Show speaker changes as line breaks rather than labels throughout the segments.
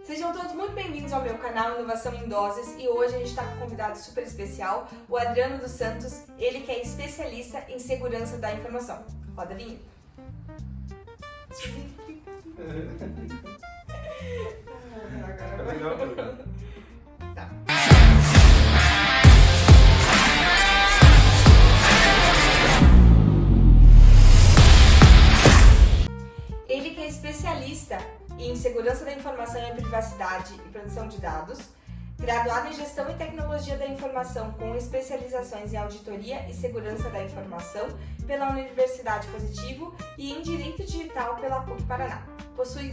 Sejam todos muito bem-vindos ao meu canal Inovação em Doses e hoje a gente está com um convidado super especial, o Adriano dos Santos, ele que é especialista em segurança da informação. Roda a vinheta.
Legal.
Tá. Ele que é especialista em segurança da informação e privacidade e proteção de dados, graduado em gestão e tecnologia da informação com especializações em auditoria e segurança da informação pela Universidade Positivo e em direito digital pela PUC Paraná. Possui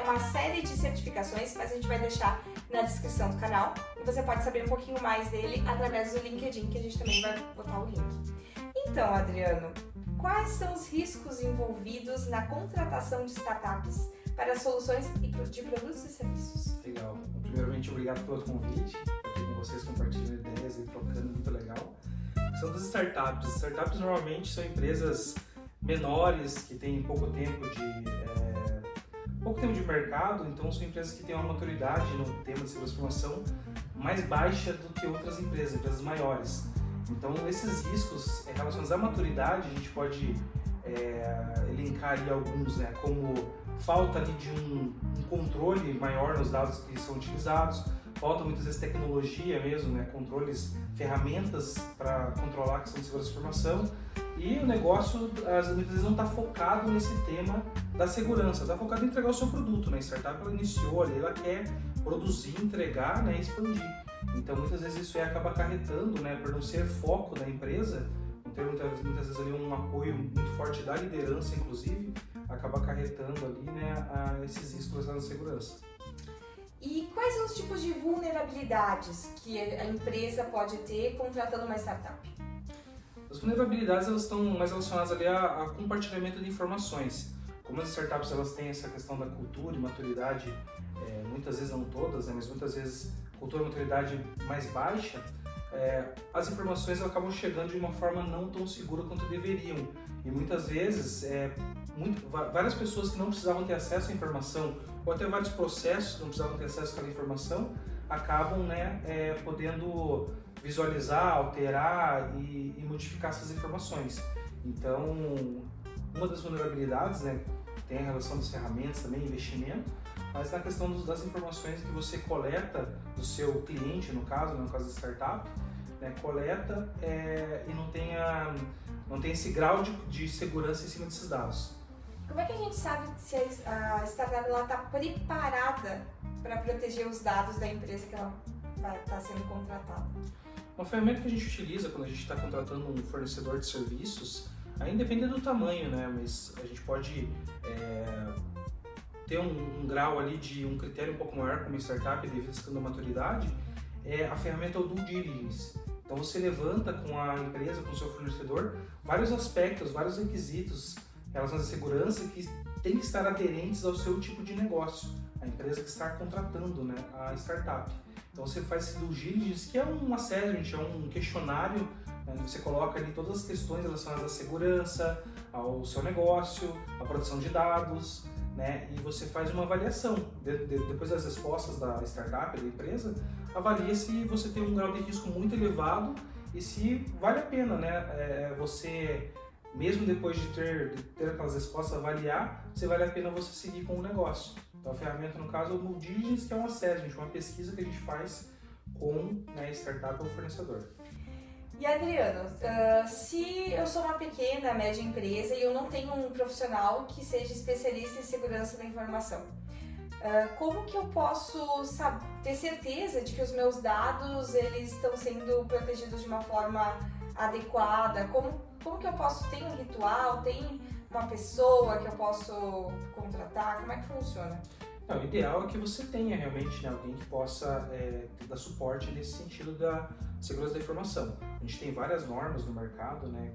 uma série de certificações, mas a gente vai deixar na descrição do canal e você pode saber um pouquinho mais dele através do LinkedIn, que a gente também vai botar o link. Então, Adriano, quais são os riscos envolvidos na contratação de startups para soluções de produtos e serviços?
Legal. Primeiramente, obrigado pelo convite. Aqui com vocês compartilhando ideias e trocando, muito legal. São das startups. Startups normalmente são empresas menores que têm pouco tempo de mercado, então são empresas que têm uma maturidade no tema de segurança da informação mais baixa do que outras empresas maiores. Então, esses riscos relacionados à maturidade, a gente pode elencar ali alguns, né, como falta ali de um controle maior nos dados que são utilizados, falta muitas vezes tecnologia mesmo, né, controles, ferramentas para controlar a questão de segurança da informação, e o negócio muitas vezes não está focado nesse tema da segurança, está focado em entregar o seu produto, né? A startup ela iniciou ali, ela quer produzir, entregar, né, e expandir. Então muitas vezes isso acaba acarretando, né, por não ser foco da empresa, não ter muitas vezes ali um apoio muito forte da liderança, inclusive, acaba acarretando ali, né, esses riscos na segurança.
E quais são os tipos de vulnerabilidades que a empresa pode ter contratando uma startup?
As vulnerabilidades elas estão mais relacionadas ali a compartilhamento de informações. Como as startups elas têm essa questão da cultura e maturidade, muitas vezes não todas, né, mas muitas vezes cultura e maturidade mais baixa, as informações elas acabam chegando de uma forma não tão segura quanto deveriam. E muitas vezes, várias pessoas que não precisavam ter acesso à informação, ou até vários processos que não precisavam ter acesso àquela informação, acabam, né, podendo visualizar, alterar e modificar essas informações. Então, uma das vulnerabilidades, né, tem a relação das ferramentas também, investimento, mas na questão das informações que você coleta do seu cliente, no caso da startup, né, coleta e não tem esse grau de segurança em cima desses dados.
Como é que a gente sabe se a startup está preparada para proteger os dados da empresa que ela vai estar sendo contratada?
Uma ferramenta que a gente utiliza quando a gente está contratando um fornecedor de serviços, aí depende do tamanho, né, mas a gente pode ter um grau ali de um critério um pouco maior como startup devido à maturidade, a ferramenta é o Due Diligence. Então você levanta com a empresa, com o seu fornecedor, vários aspectos, vários requisitos relacionados à segurança que tem que estar aderentes ao seu tipo de negócio, a empresa que está contratando, né, a startup. Então você faz esse Due Diligence, que é um assessment, é um questionário, né, onde você coloca ali todas as questões relacionadas à segurança, ao seu negócio, à produção de dados, né, e você faz uma avaliação. Depois das respostas da startup, da empresa, avalia se você tem um grau de risco muito elevado e se vale a pena, né, você, mesmo depois de ter aquelas respostas, avaliar se vale a pena você seguir com o negócio. Então a ferramenta, no caso, é o Due Diligence, que é um assessment, uma pesquisa que a gente faz com, né, a startup ou fornecedor.
E Adriano, se eu sou uma pequena, média empresa e eu não tenho um profissional que seja especialista em segurança da informação, como que eu posso ter certeza de que os meus dados eles estão sendo protegidos de uma forma adequada? Como que eu posso? Tem um ritual? Tem uma pessoa que eu posso contratar? Como é que funciona?
Não, o ideal é que você tenha realmente, né, alguém que possa dar suporte nesse sentido da segurança da informação. A gente tem várias normas no mercado, né,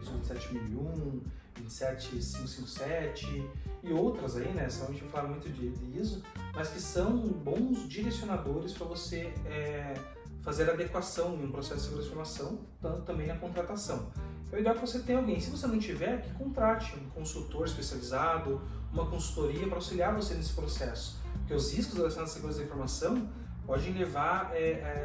ISO 27001, 27557 e outras aí, né, a gente fala muito de ISO, mas que são bons direcionadores para você fazer adequação em um processo de segurança da informação, tanto também na contratação. É ideal que você tenha alguém. Se você não tiver, que contrate um consultor especializado, uma consultoria para auxiliar você nesse processo. Porque porque os riscos relacionados à segurança da informação podem levar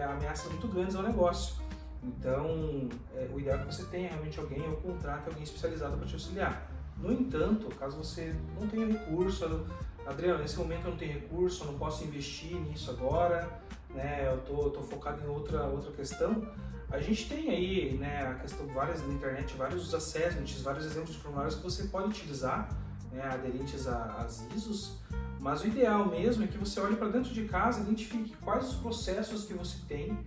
a ameaças muito grandes ao negócio. Então, o ideal é que você tenha realmente alguém ou contrate alguém especializado para te auxiliar. No entanto, caso você não tenha recurso, Adriano, nesse momento eu não tenho recurso, eu não posso investir nisso agora, né? Eu tô focado em outra questão. A gente tem aí, né, a questão várias na internet, vários assessments, vários exemplos de formulários que você pode utilizar, né, aderentes às ISOs, mas o ideal mesmo é que você olhe para dentro de casa e identifique quais os processos que você tem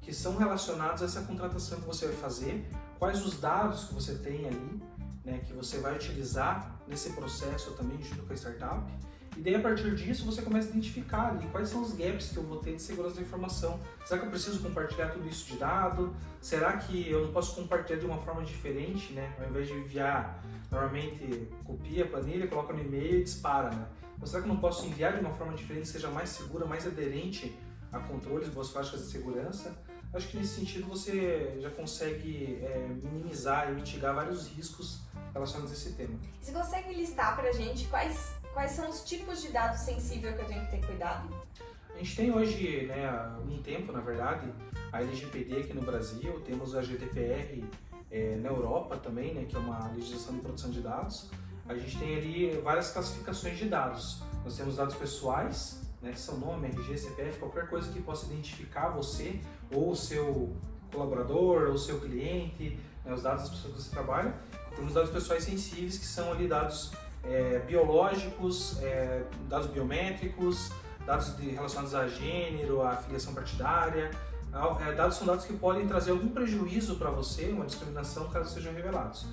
que são relacionados a essa contratação que você vai fazer, quais os dados que você tem ali, né, que você vai utilizar nesse processo também junto com a startup. E daí, a partir disso, você começa a identificar ali quais são os gaps que eu vou ter de segurança da informação. Será que eu preciso compartilhar tudo isso de dado? Será que eu não posso compartilhar de uma forma diferente, né? Ao invés de enviar, normalmente, copia a planilha, coloca no e-mail e dispara, né? Mas será que eu não posso enviar de uma forma diferente, que seja mais segura, mais aderente a controles, boas práticas de segurança? Acho que nesse sentido você já consegue minimizar e mitigar vários riscos relacionados a esse tema.
Você consegue listar pra gente quais são os tipos de dados sensíveis que eu tenho que ter cuidado?
A gente tem hoje, né, há um tempo, na verdade, a LGPD aqui no Brasil, temos a GDPR na Europa também, né, que é uma legislação de proteção de dados. A gente tem ali várias classificações de dados. Nós temos dados pessoais, né, que são nome, RG, CPF, qualquer coisa que possa identificar você ou o seu colaborador ou o seu cliente, né, os dados das pessoas que você trabalha. Temos dados pessoais sensíveis, que são ali dados biológicos, dados biométricos, dados relacionados a gênero, a filiação partidária. Dados são dados que podem trazer algum prejuízo para você, uma discriminação, caso sejam revelados.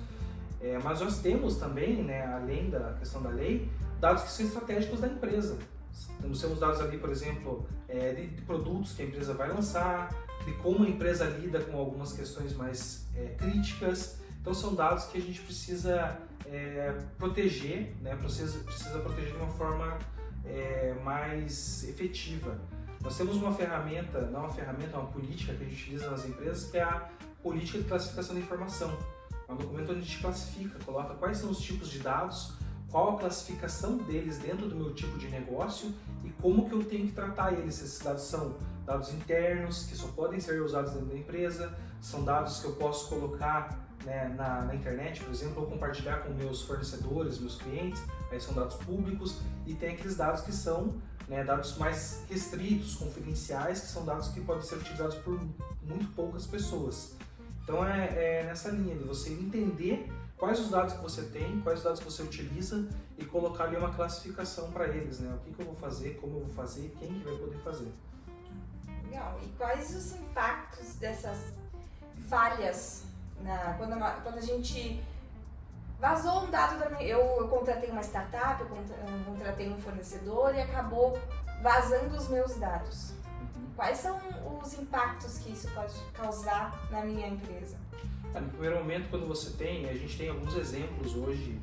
Mas nós temos também, né, além da questão da lei, dados que são estratégicos da empresa. Nós temos dados ali, por exemplo, de produtos que a empresa vai lançar, de como a empresa lida com algumas questões mais críticas. Então são dados que a gente precisa proteger, né? Precisa proteger de uma forma mais efetiva. Nós temos uma ferramenta, não uma ferramenta, uma política que a gente utiliza nas empresas, que é a política de classificação da informação. É um documento onde a gente classifica, coloca quais são os tipos de dados, qual a classificação deles dentro do meu tipo de negócio e como que eu tenho que tratar eles. Esses dados são dados internos, que só podem ser usados dentro da empresa, são dados que eu posso colocar, né, na internet, por exemplo, ou compartilhar com meus fornecedores, meus clientes, aí são dados públicos, e tem aqueles dados que são, né, dados mais restritos, confidenciais, que são dados que podem ser utilizados por muito poucas pessoas. Então é nessa linha de você entender quais os dados que você tem, quais os dados que você utiliza e colocar ali uma classificação para eles, né? O que eu vou fazer, como eu vou fazer, quem que vai poder fazer.
Legal. E quais os impactos dessas falhas quando a gente vazou um dado da minha... Eu contratei uma startup, eu contratei um fornecedor e acabou vazando os meus dados. Quais são os impactos que isso pode causar na minha empresa?
No primeiro momento, quando você tem, a gente tem alguns exemplos hoje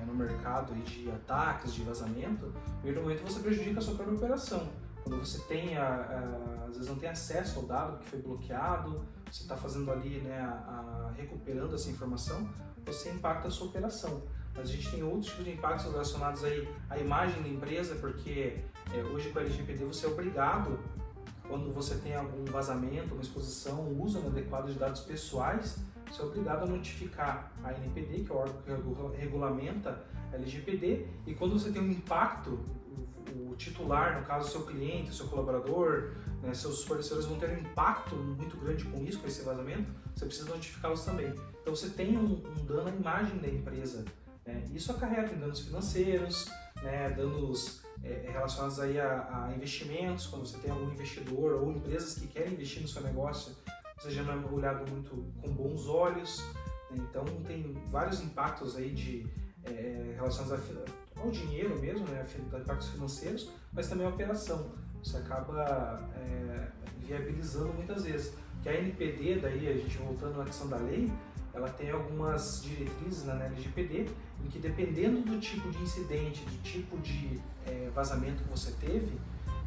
no mercado de ataques, de vazamento. No primeiro momento você prejudica a sua própria operação. Quando você tem, às vezes não tem acesso ao dado que foi bloqueado, você está fazendo ali, né, recuperando essa informação, você impacta a sua operação. Mas a gente tem outros tipos de impactos relacionados aí à imagem da empresa, porque hoje com a LGPD você é obrigado, quando você tem algum vazamento, uma exposição, um uso inadequado de dados pessoais, você é obrigado a notificar a ANPD, que é o órgão que regulamenta a LGPD, e quando você tem um impacto, o titular, no caso o seu cliente, o seu colaborador, né, seus fornecedores vão ter um impacto muito grande com isso, com esse vazamento, você precisa notificá-los também. Então você tem um dano à imagem da empresa, né? Isso acarreta em danos financeiros, né, danos relacionados aí a investimentos, quando você tem algum investidor ou empresas que querem investir no seu negócio, você já não é olhado muito com bons olhos, né? Então tem vários impactos aí relacionados ao dinheiro mesmo, né, impactos financeiros, mas também a operação. Você acaba viabilizando muitas vezes. Que a NPD, daí a gente voltando na questão da lei, ela tem algumas diretrizes na LGPD em que, dependendo do tipo de incidente, do tipo de vazamento que você teve,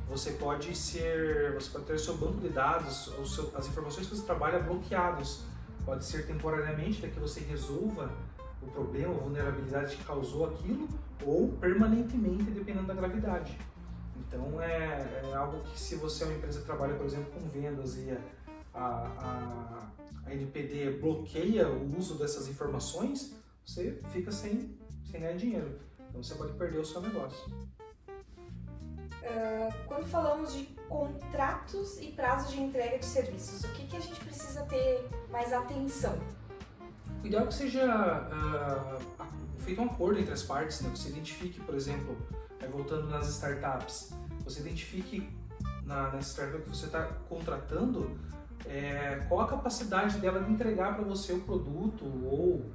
você pode ter o seu banco de dados, as informações que você trabalha bloqueados. Pode ser temporariamente, para que você resolva o problema, a vulnerabilidade que causou aquilo, ou permanentemente, dependendo da gravidade. Então é algo que, se você é uma empresa que trabalha, por exemplo, com vendas e a NPD bloqueia o uso dessas informações, você fica sem ganhar dinheiro. Então você pode perder o seu negócio.
Quando falamos de contratos e prazos de entrega de serviços, o que a gente precisa ter mais atenção?
O ideal é que seja feito um acordo entre as partes, né? Você identifique, por exemplo, voltando nas startups, você identifique nessa startup que você está contratando qual a capacidade dela de entregar para você o produto ou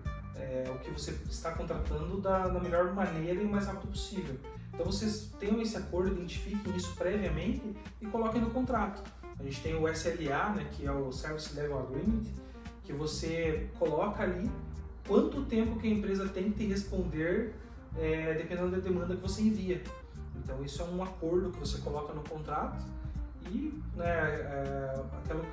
o que você está contratando da melhor maneira e o mais rápido possível. Então vocês tenham esse acordo, identifiquem isso previamente e coloquem no contrato. A gente tem o SLA, né, que é o Service Level Agreement, que você coloca ali quanto tempo que a empresa tem que te responder dependendo da demanda que você envia. Então isso é um acordo que você coloca no contrato e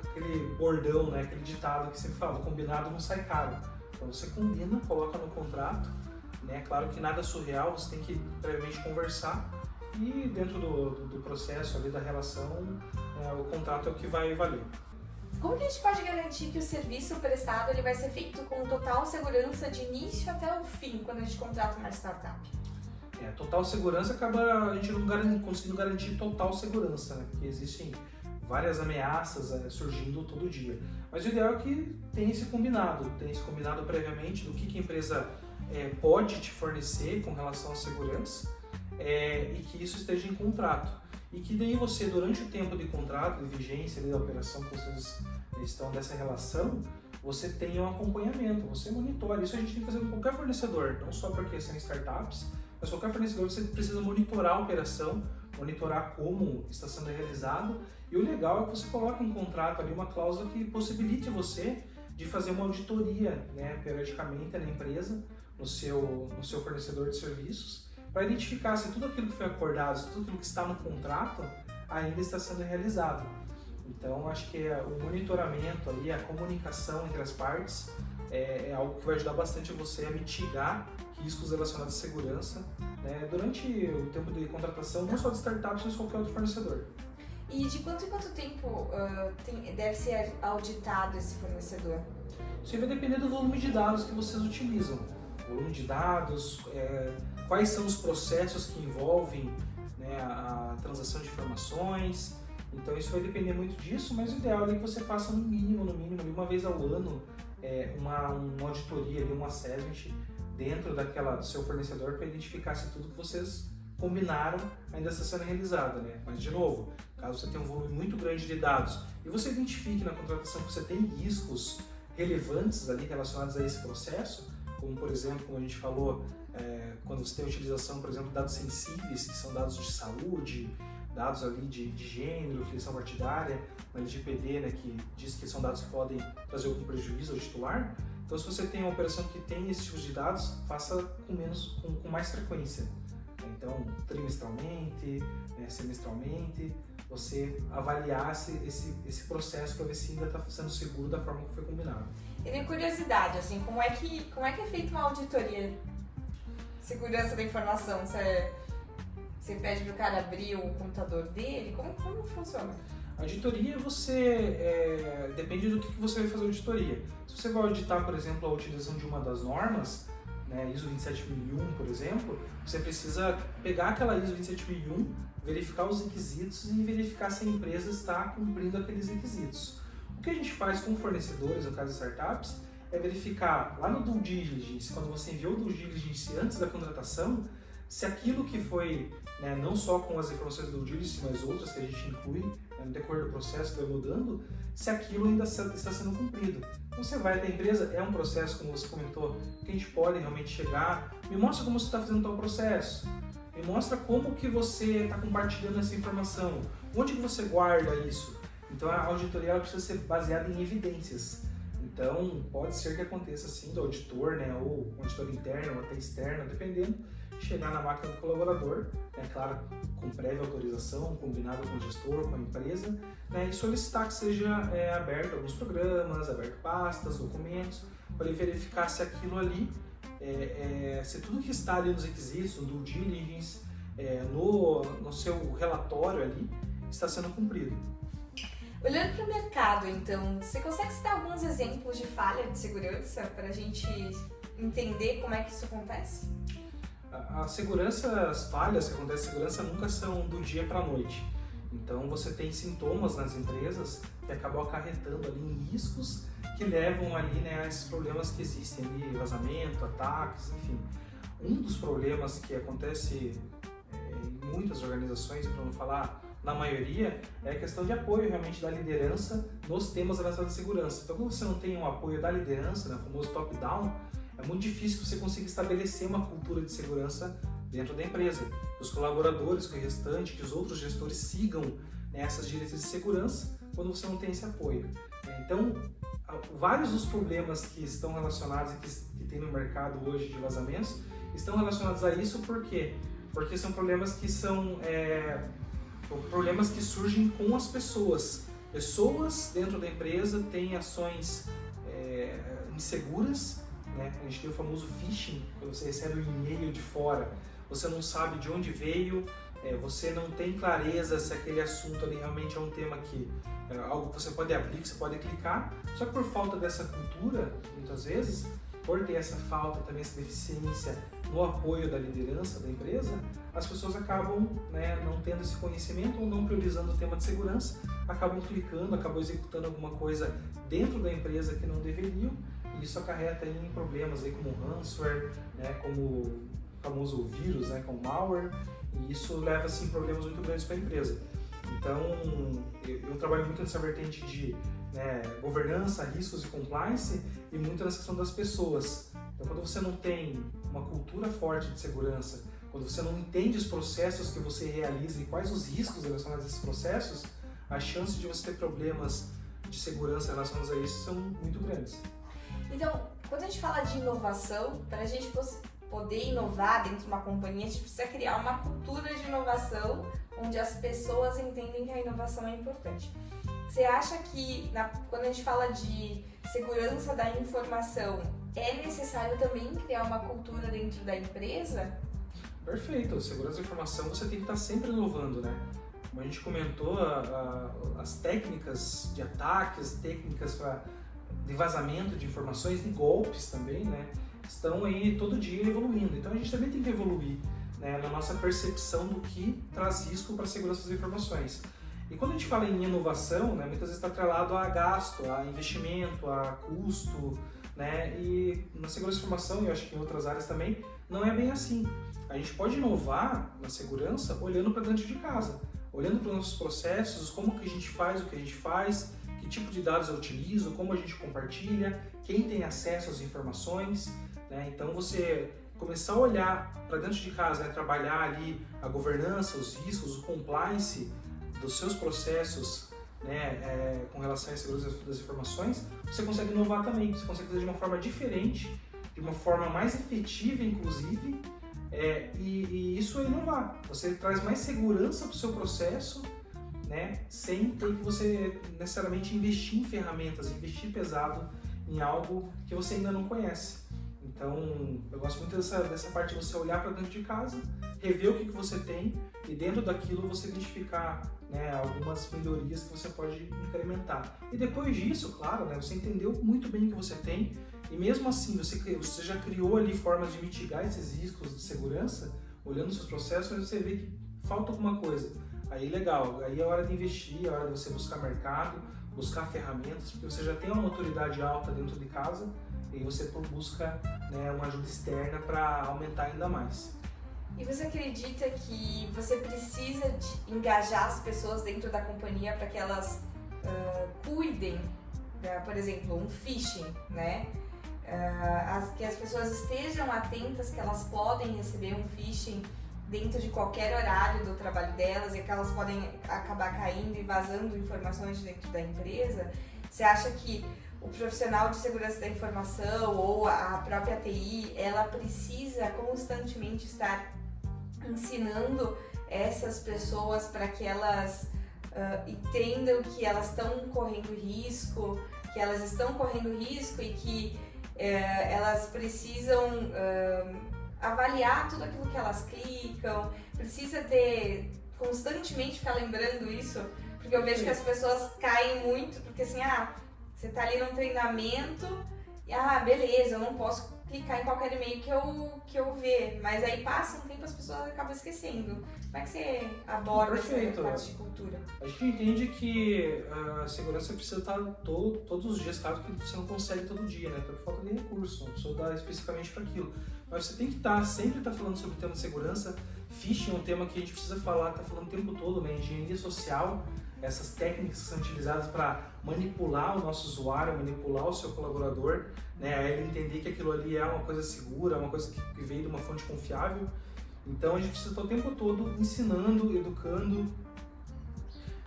aquele bordão, né, aquele ditado que sempre fala, combinado não sai caro. Então você combina, coloca no contrato, né? Claro que nada é surreal, você tem que previamente conversar e dentro do processo ali da relação, o contrato é o que vai valer.
Como que a gente pode garantir que o serviço prestado ele vai ser feito com total segurança de início até o fim, quando a gente contrata uma startup?
Total segurança acaba a gente não conseguindo garantir total segurança, né? Porque existem várias ameaças surgindo todo dia. Mas o ideal é que tenha esse combinado previamente do que a empresa pode te fornecer com relação à segurança e que isso esteja em contrato. E que daí você, durante o tempo de contrato, de vigência da operação que vocês estão dessa relação, você tenha um acompanhamento, você monitora. Isso a gente tem que fazer com qualquer fornecedor, não só porque são startups, mas qualquer fornecedor você precisa monitorar a operação, monitorar como está sendo realizado. E o legal é que você coloca em contrato ali uma cláusula que possibilite você de fazer uma auditoria, né, periodicamente na empresa, no seu fornecedor de serviços, para identificar se tudo aquilo que foi acordado, se tudo aquilo que está no contrato ainda está sendo realizado. Então, acho que o monitoramento, ali, a comunicação entre as partes é algo que vai ajudar bastante você a mitigar riscos relacionados à segurança, né, durante o tempo de contratação, não só de startups, mas de qualquer outro fornecedor.
E de quanto em quanto tempo deve ser auditado esse fornecedor?
Isso vai depender do volume de dados que vocês utilizam. Volume de dados, quais são os processos que envolvem, né, a transação de informações. Então isso vai depender muito disso, mas o ideal é que você faça no mínimo, uma vez ao ano, uma auditoria, um assessment dentro do seu fornecedor para identificar se tudo que vocês combinaram ainda está sendo realizado, né? Mas de novo, caso você tenha um volume muito grande de dados e você identifique na contratação que você tem riscos relevantes ali relacionados a esse processo, como por exemplo, como a gente falou, quando você tem a utilização, por exemplo, de dados sensíveis, que são dados de saúde, dados ali de gênero, filiação partidária, na LGPD, né, que diz que são dados que podem trazer algum prejuízo ao titular. Então, se você tem uma operação que tem esses tipos de dados, faça com mais frequência. Então, trimestralmente, semestralmente, você avaliar esse processo para ver se ainda está sendo seguro da forma que foi combinado.
E de curiosidade, assim, como é que é feita uma auditoria? Segurança da informação, você pede para o cara abrir o computador dele? Como funciona?
A auditoria, depende do que você vai fazer a auditoria. Se você vai auditar, por exemplo, a utilização de uma das normas, né, ISO 27001, por exemplo, você precisa pegar aquela ISO 27001, verificar os requisitos e verificar se a empresa está cumprindo aqueles requisitos. O que a gente faz com fornecedores, no caso de startups, é verificar lá no due diligence, quando você enviou o due diligence antes da contratação, se aquilo que foi, né, não só com as informações do due diligence, mas outras que a gente inclui, né, no decorrer do processo que vai mudando, se aquilo ainda está sendo cumprido. Então você vai até a empresa, é um processo, como você comentou, que a gente pode realmente chegar, me mostra como você está fazendo tal processo, me mostra como que você está compartilhando essa informação, onde que você guarda isso. Então a auditoria ela precisa ser baseada em evidências. Então pode ser que aconteça sim do auditor, né, ou um auditor interno ou até externo, dependendo, chegar na máquina do colaborador, claro, com prévia autorização, combinado com o gestor, com a empresa, né, e solicitar que seja aberto alguns programas, aberto pastas, documentos, para ele verificar se aquilo ali, se tudo que está ali nos requisitos, no due diligence, no seu relatório ali está sendo cumprido.
Olhando para o mercado, então, você consegue citar alguns exemplos de falha de segurança para a gente entender como é que isso acontece?
As falhas que acontecem em segurança nunca são do dia para a noite. Então você tem sintomas nas empresas que acabam acarretando ali em riscos que levam ali, né, a esses problemas que existem ali, vazamento, ataques, enfim. Um dos problemas que acontece em muitas organizações, para não falar na maioria, é a questão de apoio realmente da liderança nos temas relacionados à segurança. Então, quando você não tem um apoio da liderança, né, o famoso top-down, é muito difícil você conseguir estabelecer uma cultura de segurança dentro da empresa. Que os colaboradores, que o restante, que os outros gestores sigam, né, essas diretrizes de segurança quando você não tem esse apoio. Então, vários dos problemas que estão relacionados e que tem no mercado hoje de vazamentos estão relacionados a isso. Por quê? Porque são problemas que são problemas que surgem com as pessoas. Pessoas dentro da empresa têm ações inseguras, né? A gente tem o famoso phishing, quando você recebe um e-mail de fora, você não sabe de onde veio, você não tem clareza se aquele assunto ali realmente é um tema que é algo que você pode abrir, que você pode clicar, só que por falta dessa cultura, muitas vezes, por ter essa falta, também essa deficiência no apoio da liderança da empresa, as pessoas acabam, né, não tendo esse conhecimento ou não priorizando o tema de segurança, acabam clicando, acabam executando alguma coisa dentro da empresa que não deveriam, e isso acarreta em problemas aí como ransomware, né, como o famoso vírus, né, como malware, e isso leva assim, problemas muito grandes para a empresa. Então, eu trabalho muito nessa vertente de governança, riscos e compliance, e muito nessa questão das pessoas. Então, quando você não tem uma cultura forte de segurança, quando você não entende os processos que você realiza e quais os riscos relacionados a esses processos, a chance de você ter problemas de segurança relacionados a isso são muito grandes.
Então, quando a gente fala de inovação, para a gente poder inovar dentro de uma companhia, a gente precisa criar uma cultura de inovação onde as pessoas entendem que a inovação é importante. Você acha que, quando a gente fala de segurança da informação, é necessário também criar uma cultura dentro da empresa?
Perfeito. Segurança da informação você tem que estar sempre inovando, né? Como a gente comentou, as técnicas de ataques, técnicas de vazamento de informações, de golpes também, né? Estão aí todo dia evoluindo. Então a gente também tem que evoluir, né, na nossa percepção do que traz risco para a segurança das informações. E quando a gente fala em inovação, né, muitas vezes está atrelado a gasto, a investimento, a custo, né? E na segurança da informação, e eu acho que em outras áreas também, não é bem assim. A gente pode inovar na segurança olhando para dentro de casa, olhando para os nossos processos, como que a gente faz o que a gente faz, que tipo de dados eu utilizo, como a gente compartilha, quem tem acesso às informações, né? Então você começar a olhar para dentro de casa, né, trabalhar ali a governança, os riscos, o compliance dos seus processos, né, com relação à segurança das informações, você consegue inovar também, você consegue fazer de uma forma diferente, de uma forma mais efetiva, inclusive, e isso é inovar. Você traz mais segurança para o seu processo, né, sem ter que você necessariamente investir em ferramentas, investir pesado em algo que você ainda não conhece. Então, eu gosto muito dessa parte de você olhar para dentro de casa, rever o que você tem e dentro daquilo você identificar, né, algumas melhorias que você pode incrementar. E depois disso, claro, né, você entendeu muito bem o que você tem e mesmo assim você já criou ali formas de mitigar esses riscos de segurança, olhando os seus processos, mas você vê que falta alguma coisa. Aí legal, aí é hora de investir, é hora de você buscar mercado, buscar ferramentas, porque você já tem uma autoridade alta dentro de casa e você busca, né, uma ajuda externa para aumentar ainda mais.
E você acredita que você precisa de engajar as pessoas dentro da companhia para que elas cuidem, por exemplo, um phishing, né? Que as pessoas estejam atentas que elas podem receber um phishing dentro de qualquer horário do trabalho delas e que elas podem acabar caindo e vazando informações dentro da empresa? Você acha que o profissional de segurança da informação ou a própria TI, ela precisa constantemente estar ensinando essas pessoas para que elas entendam que elas estão correndo risco, e que elas precisam avaliar tudo aquilo que elas clicam, precisa ter, constantemente ficar lembrando isso, porque eu vejo que as pessoas caem muito, porque assim, você tá ali num treinamento e, beleza, eu não posso clicar em qualquer e-mail que eu ver, mas aí passa um tempo as pessoas acabam esquecendo. Como é que você aborda essa parte de cultura?
A gente entende que a segurança precisa estar todos os dias, claro que você não consegue todo dia, né? Por falta de recurso, não precisa dar especificamente para aquilo. Mas você tem que sempre estar falando sobre o tema de segurança. Phishing é um tema que a gente precisa falar, está falando o tempo todo, né? Engenharia social, essas técnicas que são utilizadas para manipular o nosso usuário, manipular o seu colaborador, né? A ele entender que aquilo ali é uma coisa segura, uma coisa que veio de uma fonte confiável. Então a gente precisa estar o tempo todo ensinando, educando,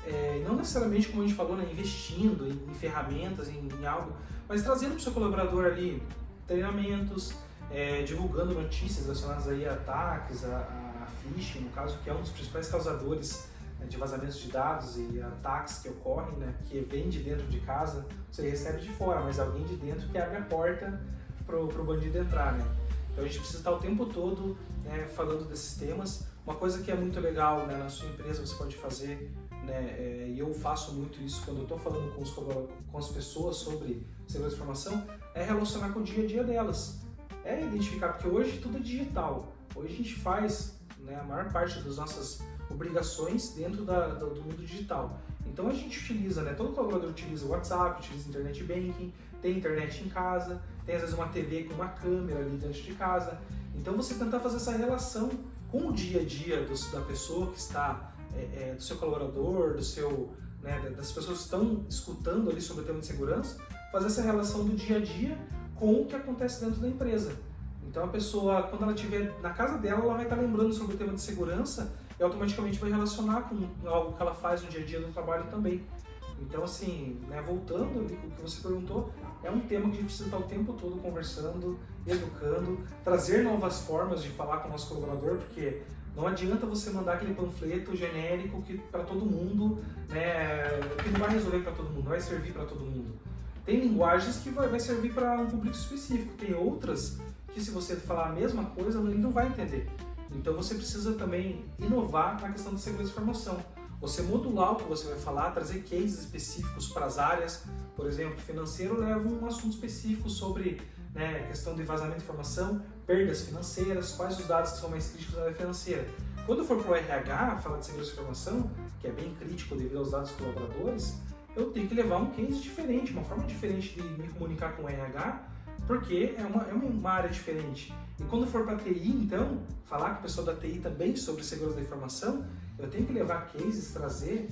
e não necessariamente, como a gente falou, né, investindo em ferramentas, em algo, mas trazendo para o seu colaborador ali treinamentos, divulgando notícias relacionadas aí a ataques, a phishing, no caso, que é um dos principais causadores, né, de vazamentos de dados e ataques que ocorrem, né, que vem de dentro de casa, você recebe de fora, mas alguém de dentro que abre a porta para o bandido entrar, né? Então a gente precisa estar o tempo todo, né, falando desses temas. Uma coisa que é muito legal, né, na sua empresa você pode fazer, né, e eu faço muito isso quando eu estou falando com as pessoas sobre segurança de informação, é relacionar com o dia a dia delas. É identificar, porque hoje tudo é digital. Hoje a gente faz, né, a maior parte das nossas obrigações dentro do mundo digital. Então a gente utiliza, né, todo colaborador utiliza o WhatsApp, utiliza internet banking, tem internet em casa, tem às vezes uma TV com uma câmera ali dentro de casa. Então você tentar fazer essa relação com o dia a dia da pessoa que está, do seu colaborador, né, das pessoas que estão escutando ali sobre o tema de segurança, fazer essa relação do dia a dia com o que acontece dentro da empresa. Então a pessoa, quando ela estiver na casa dela, ela vai estar lembrando sobre o tema de segurança e automaticamente vai relacionar com algo que ela faz no dia a dia no trabalho também. Então, assim, né, voltando ali com o que você perguntou, é um tema que a gente precisa estar o tempo todo conversando, educando, trazer novas formas de falar com o nosso colaborador, porque não adianta você mandar aquele panfleto genérico que para todo mundo, né, que não vai resolver para todo mundo, não vai servir para todo mundo. Tem linguagens que vai servir para um público específico, tem outras que se você falar a mesma coisa, ele não vai entender. Então você precisa também inovar na questão da segurança de informação. Você modular o que você vai falar, trazer cases específicos para as áreas. Por exemplo, financeiro leva um assunto específico sobre, né, questão de vazamento de informação, perdas financeiras, quais os dados que são mais críticos na área financeira. Quando for para o RH, falar de segurança de informação, que é bem crítico devido aos dados dos colaboradores, eu tenho que levar um case diferente, uma forma diferente de me comunicar com o RH, porque é uma área diferente. E quando for para a TI, então, falar com o pessoal da TI também sobre segurança da informação, eu tenho que levar cases, trazer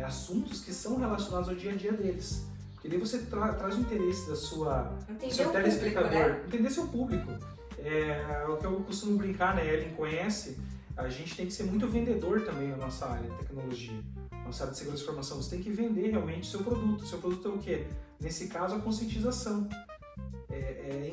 assuntos que são relacionados ao dia a dia deles. Porque daí você traz o interesse do seu telespectador,
público, né?
Entender seu público. É o que eu costumo brincar, né? Ellen conhece, a gente tem que ser muito vendedor também na nossa área de tecnologia, na nossa área de segurança de informação. Você tem que vender realmente o seu produto. O seu produto é o quê? Nesse caso, a conscientização.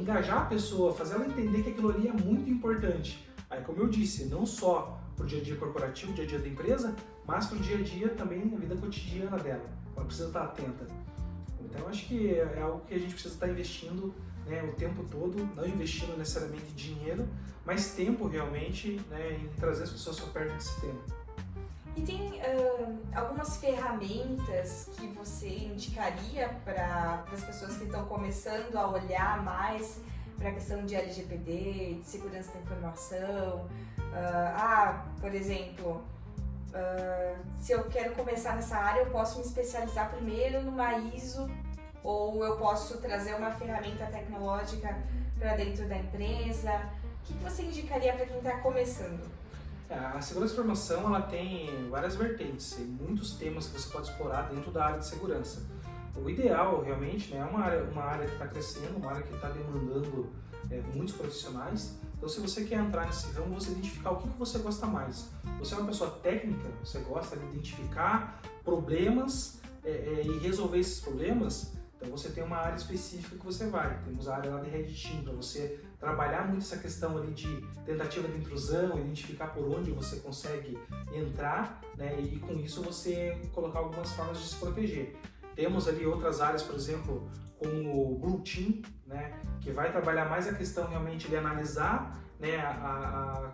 Engajar a pessoa, fazer ela entender que aquilo ali é muito importante. Aí, como eu disse, não só para o dia a dia corporativo, dia a dia da empresa, mas para o dia a dia também, na vida cotidiana dela. Ela precisa estar atenta. Então, eu acho que é algo que a gente precisa estar investindo, né, o tempo todo, não investindo necessariamente dinheiro, mas tempo realmente, né, em trazer as pessoas para perto desse tema.
E tem algumas ferramentas que você indicaria para as pessoas que estão começando a olhar mais para a questão de LGPD, de segurança da informação? Por exemplo, se eu quero começar nessa área, eu posso me especializar primeiro numa ISO, ou eu posso trazer uma ferramenta tecnológica para dentro da empresa. O que você indicaria para quem está começando?
A segurança da informação, ela tem várias vertentes, tem muitos temas que você pode explorar dentro da área de segurança. O ideal, realmente, né, é uma área que está crescendo, uma área que está demandando muitos profissionais. Então, se você quer entrar nesse ramo, você identificar o que você gosta mais. Você é uma pessoa técnica, você gosta de identificar problemas e resolver esses problemas, então você tem uma área específica que você vai. Temos a área lá de Red Team, para você trabalhar muito essa questão ali de tentativa de intrusão, identificar por onde você consegue entrar, né, e com isso você colocar algumas formas de se proteger. Temos ali outras áreas, por exemplo, como o Blue Team, né, que vai trabalhar mais a questão realmente de analisar né,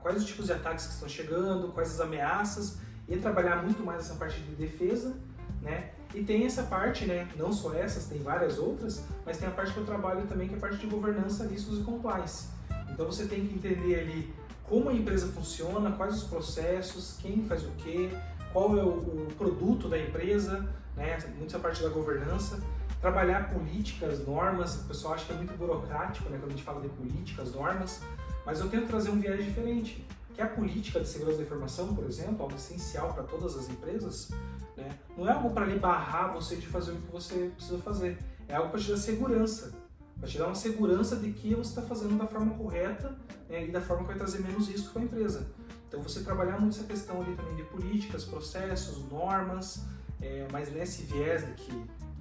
quais os tipos de ataques que estão chegando, quais as ameaças, e trabalhar muito mais essa parte de defesa, né? E tem essa parte, né, não só essas, tem várias outras, mas tem a parte que eu trabalho também, que é a parte de governança, riscos e compliance. Então você tem que entender ali como a empresa funciona, quais os processos, quem faz o quê, qual é o produto da empresa, né, muito essa parte da governança. Trabalhar políticas, normas, o pessoal acha que é muito burocrático, né, quando a gente fala de políticas, normas, mas eu tento trazer um viés diferente, que a política de segurança da informação, por exemplo, algo essencial para todas as empresas, né, não é algo para lhe barrar você de fazer o que você precisa fazer, é algo para te dar segurança, para te dar uma segurança de que você está fazendo da forma correta, né, e da forma que vai trazer menos risco para a empresa. Então você trabalhar muito essa questão ali também de políticas, processos, normas, mas nesse viés de que,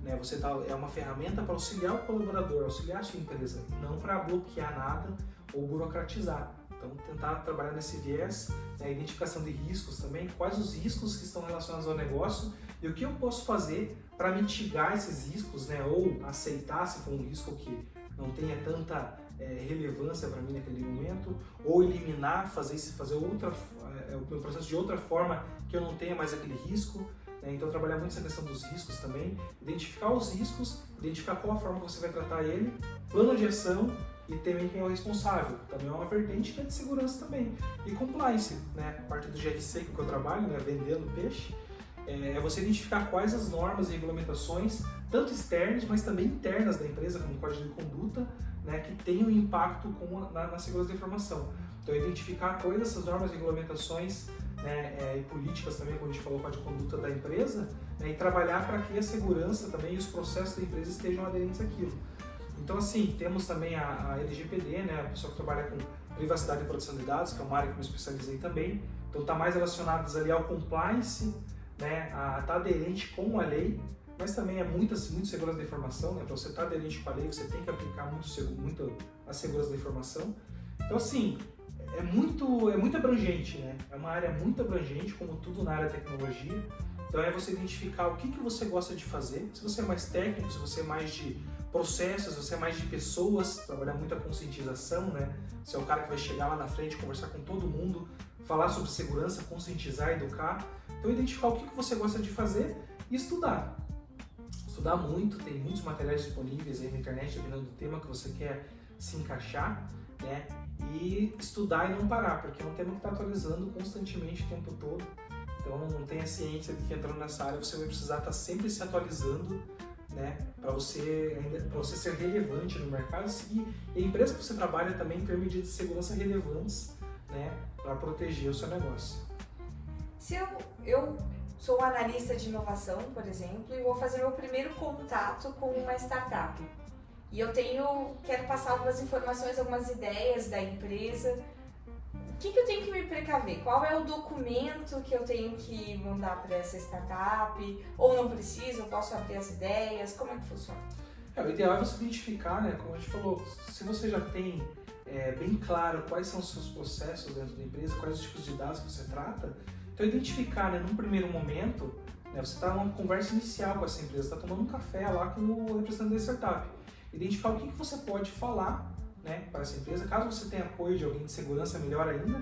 né, você é uma ferramenta para auxiliar o colaborador, auxiliar a sua empresa, não para bloquear nada ou burocratizar. Então, tentar trabalhar nesse viés, né, a identificação de riscos também, quais os riscos que estão relacionados ao negócio e o que eu posso fazer para mitigar esses riscos, né, ou aceitar se for um risco que não tenha tanta relevância para mim naquele momento, ou eliminar, fazer o meu processo de outra forma que eu não tenha mais aquele risco. Então, trabalhar muito essa questão dos riscos também, identificar os riscos, identificar qual a forma que você vai tratar ele, plano de ação e também quem é o responsável. Também é uma vertente que é de segurança também. E compliance, né? A parte do GRC que eu trabalho, né? Vendendo peixe, é você identificar quais as normas e regulamentações, tanto externas, mas também internas da empresa, como o código de conduta, né? Que tenham impacto na segurança da informação. Então, identificar quais essas normas e regulamentações, né, e políticas também, como a gente falou, com a de conduta da empresa, né, e trabalhar para que a segurança também e os processos da empresa estejam aderentes àquilo. Então, assim, temos também a LGPD, né, a pessoa que trabalha com privacidade e proteção de dados, que é uma área que eu me especializei também. Então, está mais relacionado ali ao compliance, né, a estar aderente com a lei, mas também é muito segurança da informação, né, para você estar aderente com a lei, você tem que aplicar muito a segurança da informação. Então, assim, é muito abrangente, né? É uma área muito abrangente, como tudo na área da tecnologia. Então é você identificar o que você gosta de fazer, se você é mais técnico, se você é mais de processos, se você é mais de pessoas, trabalhar muito a conscientização, né? Você é o cara que vai chegar lá na frente, conversar com todo mundo, falar sobre segurança, conscientizar, educar. Então identificar o que você gosta de fazer e estudar. Estudar muito, tem muitos materiais disponíveis aí na internet, dependendo do tema que você quer se encaixar, né? E estudar e não parar, porque é um tema que está atualizando constantemente o tempo todo. Então não tenha ciência de que entrando nessa área você vai precisar estar sempre se atualizando, né, para você ser relevante no mercado e a empresa que você trabalha também ter medidas de segurança relevantes, né, para proteger o seu negócio.
Se eu sou um analista de inovação, por exemplo, e vou fazer meu primeiro contato com uma startup. E quero passar algumas informações, algumas ideias da empresa. O que eu tenho que me precaver? Qual é o documento que eu tenho que mandar para essa startup? Ou não preciso, eu posso abrir as ideias? Como é que funciona?
O ideal é você identificar, né, como a gente falou, se você já tem bem claro quais são os seus processos dentro da empresa, quais os tipos de dados que você trata, então identificar, né, num primeiro momento, né, você está numa conversa inicial com essa empresa, está tomando um café lá com o representante da startup. Identificar o que você pode falar, né, para essa empresa, caso você tenha apoio de alguém de segurança, melhor ainda,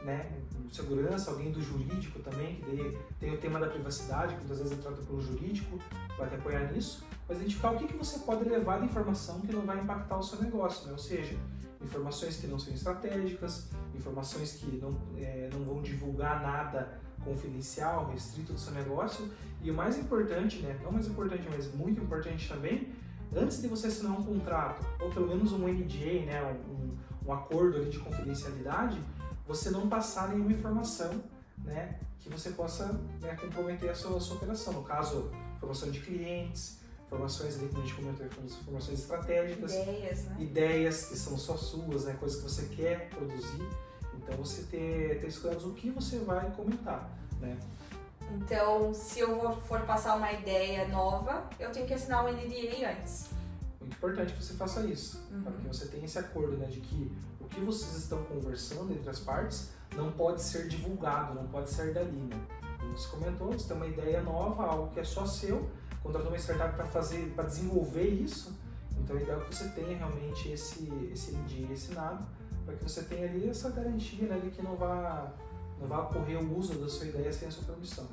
né, segurança, alguém do jurídico também, que tem o tema da privacidade, que muitas vezes é tratado pelo jurídico, vai te apoiar nisso, mas identificar o que você pode levar de informação que não vai impactar o seu negócio, né, ou seja, informações que não são estratégicas, informações que não vão divulgar nada confidencial, restrito do seu negócio, e o mais importante, né, não mais importante, mas muito importante também, antes de você assinar um contrato, ou pelo menos um NDA, né, um acordo ali de confidencialidade, você não passar nenhuma informação, né, que você possa, né, comprometer a sua operação. No caso, informação de clientes, informações ali, como a gente comentou, informações estratégicas, ideias que são só suas, né, coisas que você quer produzir. Então você ter escolhido o que você vai comentar, né.
Então, se eu for passar uma ideia nova, eu tenho que assinar um NDA antes.
Muito importante que você faça isso, para que você tenha esse acordo, né, de que o que vocês estão conversando entre as partes não pode ser divulgado, não pode ser dali, né. Como você comentou, você tem uma ideia nova, algo que é só seu, contratou uma startup para desenvolver isso, então é ideal que você tenha realmente esse NDA assinado, para que você tenha ali essa garantia, né, de que não vai ocorrer o uso da sua ideia sem a sua permissão.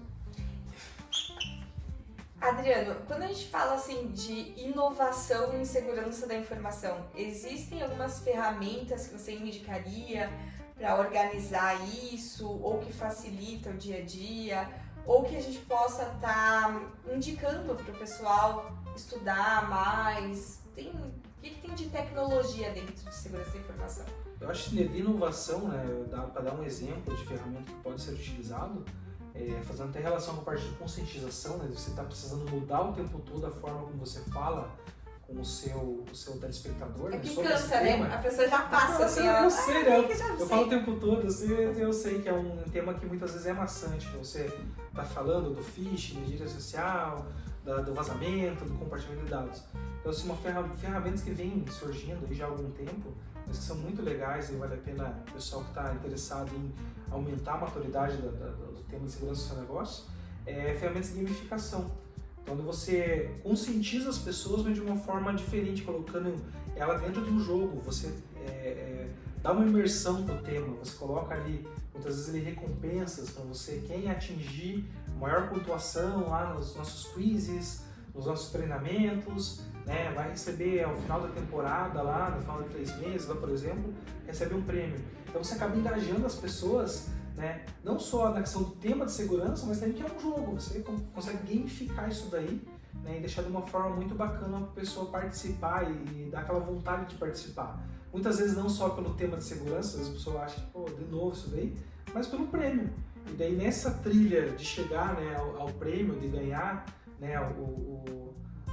Adriano, quando a gente fala assim de inovação em segurança da informação, existem algumas ferramentas que você indicaria para organizar isso, ou que facilita o dia a dia, ou que a gente possa estar indicando para o pessoal estudar mais? O que tem de tecnologia dentro de segurança da informação?
Eu acho que de inovação, né, para dar um exemplo de ferramenta que pode ser utilizado, fazendo até relação com a parte de conscientização, né, você está precisando mudar o tempo todo a forma como você fala com o seu telespectador.
É que
sobre
cansa,
esse tema.
né? A pessoa já passa assim,
eu sei, né? Eu falo o
tempo.
tempo todo, eu sei que é um tema que muitas vezes é maçante. Você está falando do phishing, de rede social, do vazamento, do compartilhamento de dados. Então, assim, ferramentas que vêm surgindo aí já há algum tempo, mas que são muito legais e vale a pena o pessoal que está interessado em aumentar a maturidade do tema de segurança do seu negócio, ferramentas de gamificação. Então, você conscientiza as pessoas, mas de uma forma diferente, colocando ela dentro de um jogo. Você dá uma imersão no tema, você coloca ali, muitas vezes, ele recompensas para você, quem atingir maior pontuação lá nos nossos quizzes, nos nossos treinamentos, né, vai receber ao final da temporada, lá no final de 3 meses, lá, por exemplo, recebe um prêmio. Então você acaba engajando as pessoas, né, não só na questão do tema de segurança, mas também que é um jogo. Você consegue gamificar isso daí, né, e deixar de uma forma muito bacana para a pessoa participar e dar aquela vontade de participar. Muitas vezes não só pelo tema de segurança, às vezes a pessoa acha que, pô, de novo isso daí, mas pelo prêmio. E daí nessa trilha de chegar, né, ao prêmio, de ganhar, né,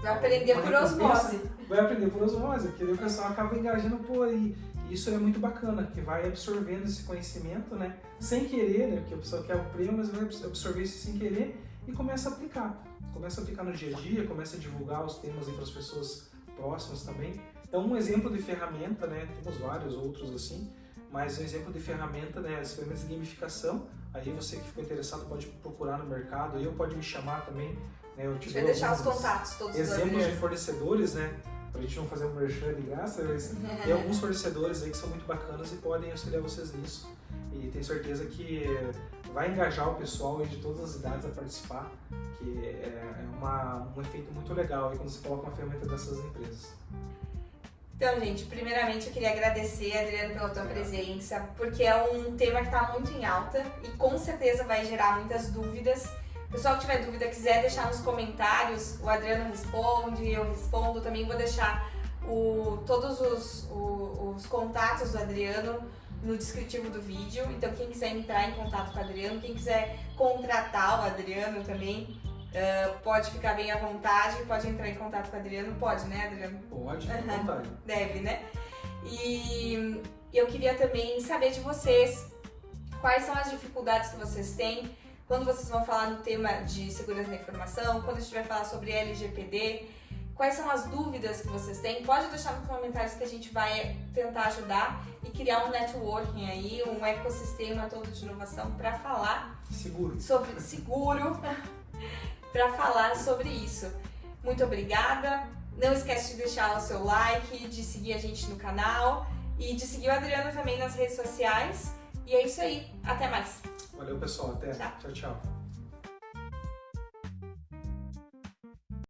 Vai aprender por osmose.
Vai aprender por osmose, porque daí o pessoal acaba engajando, pô, e isso é muito bacana, que vai absorvendo esse conhecimento, né, sem querer, né, porque a pessoa quer o prêmio, mas vai absorver isso sem querer e começa a aplicar. Começa a aplicar no dia a dia, começa a divulgar os temas para as pessoas próximas também. Então, um exemplo de ferramenta, né, temos vários outros assim, mas um exemplo de ferramenta, né, as ferramentas de gamificação. Aí você que ficou interessado pode procurar no mercado, aí pode me chamar também, né, eu te dou
deixar os contatos todos
exemplos de fornecedores, né, pra gente não fazer um merchan de graça, mas tem alguns fornecedores aí que são muito bacanas e podem auxiliar vocês nisso. E tenho certeza que vai engajar o pessoal aí de todas as idades a participar, que é um efeito muito legal aí quando você coloca uma ferramenta dessas empresas.
Então, gente, primeiramente eu queria agradecer, Adriano, pela tua presença, porque é um tema que está muito em alta e com certeza vai gerar muitas dúvidas. O pessoal que tiver dúvida, quiser deixar nos comentários, o Adriano responde, eu respondo. Também vou deixar todos os contatos do Adriano no descritivo do vídeo. Então, quem quiser entrar em contato com o Adriano, quem quiser contratar o Adriano também, pode ficar bem à vontade, pode entrar em contato com o Adriano. Pode, né, Adriano?
Pode, à vontade.
Deve, né? E eu queria também saber de vocês quais são as dificuldades que vocês têm quando vocês vão falar no tema de segurança da informação, quando a gente vai falar sobre LGPD, quais são as dúvidas que vocês têm. Pode deixar nos comentários que a gente vai tentar ajudar e criar um networking aí, um ecossistema todo de inovação para falar seguro para falar sobre isso. Muito obrigada. Não esquece de deixar o seu like, de seguir a gente no canal e de seguir o Adriano também nas redes sociais. E é isso aí. Até mais.
Valeu, pessoal. Até.
Tchau.
Tchau, tchau.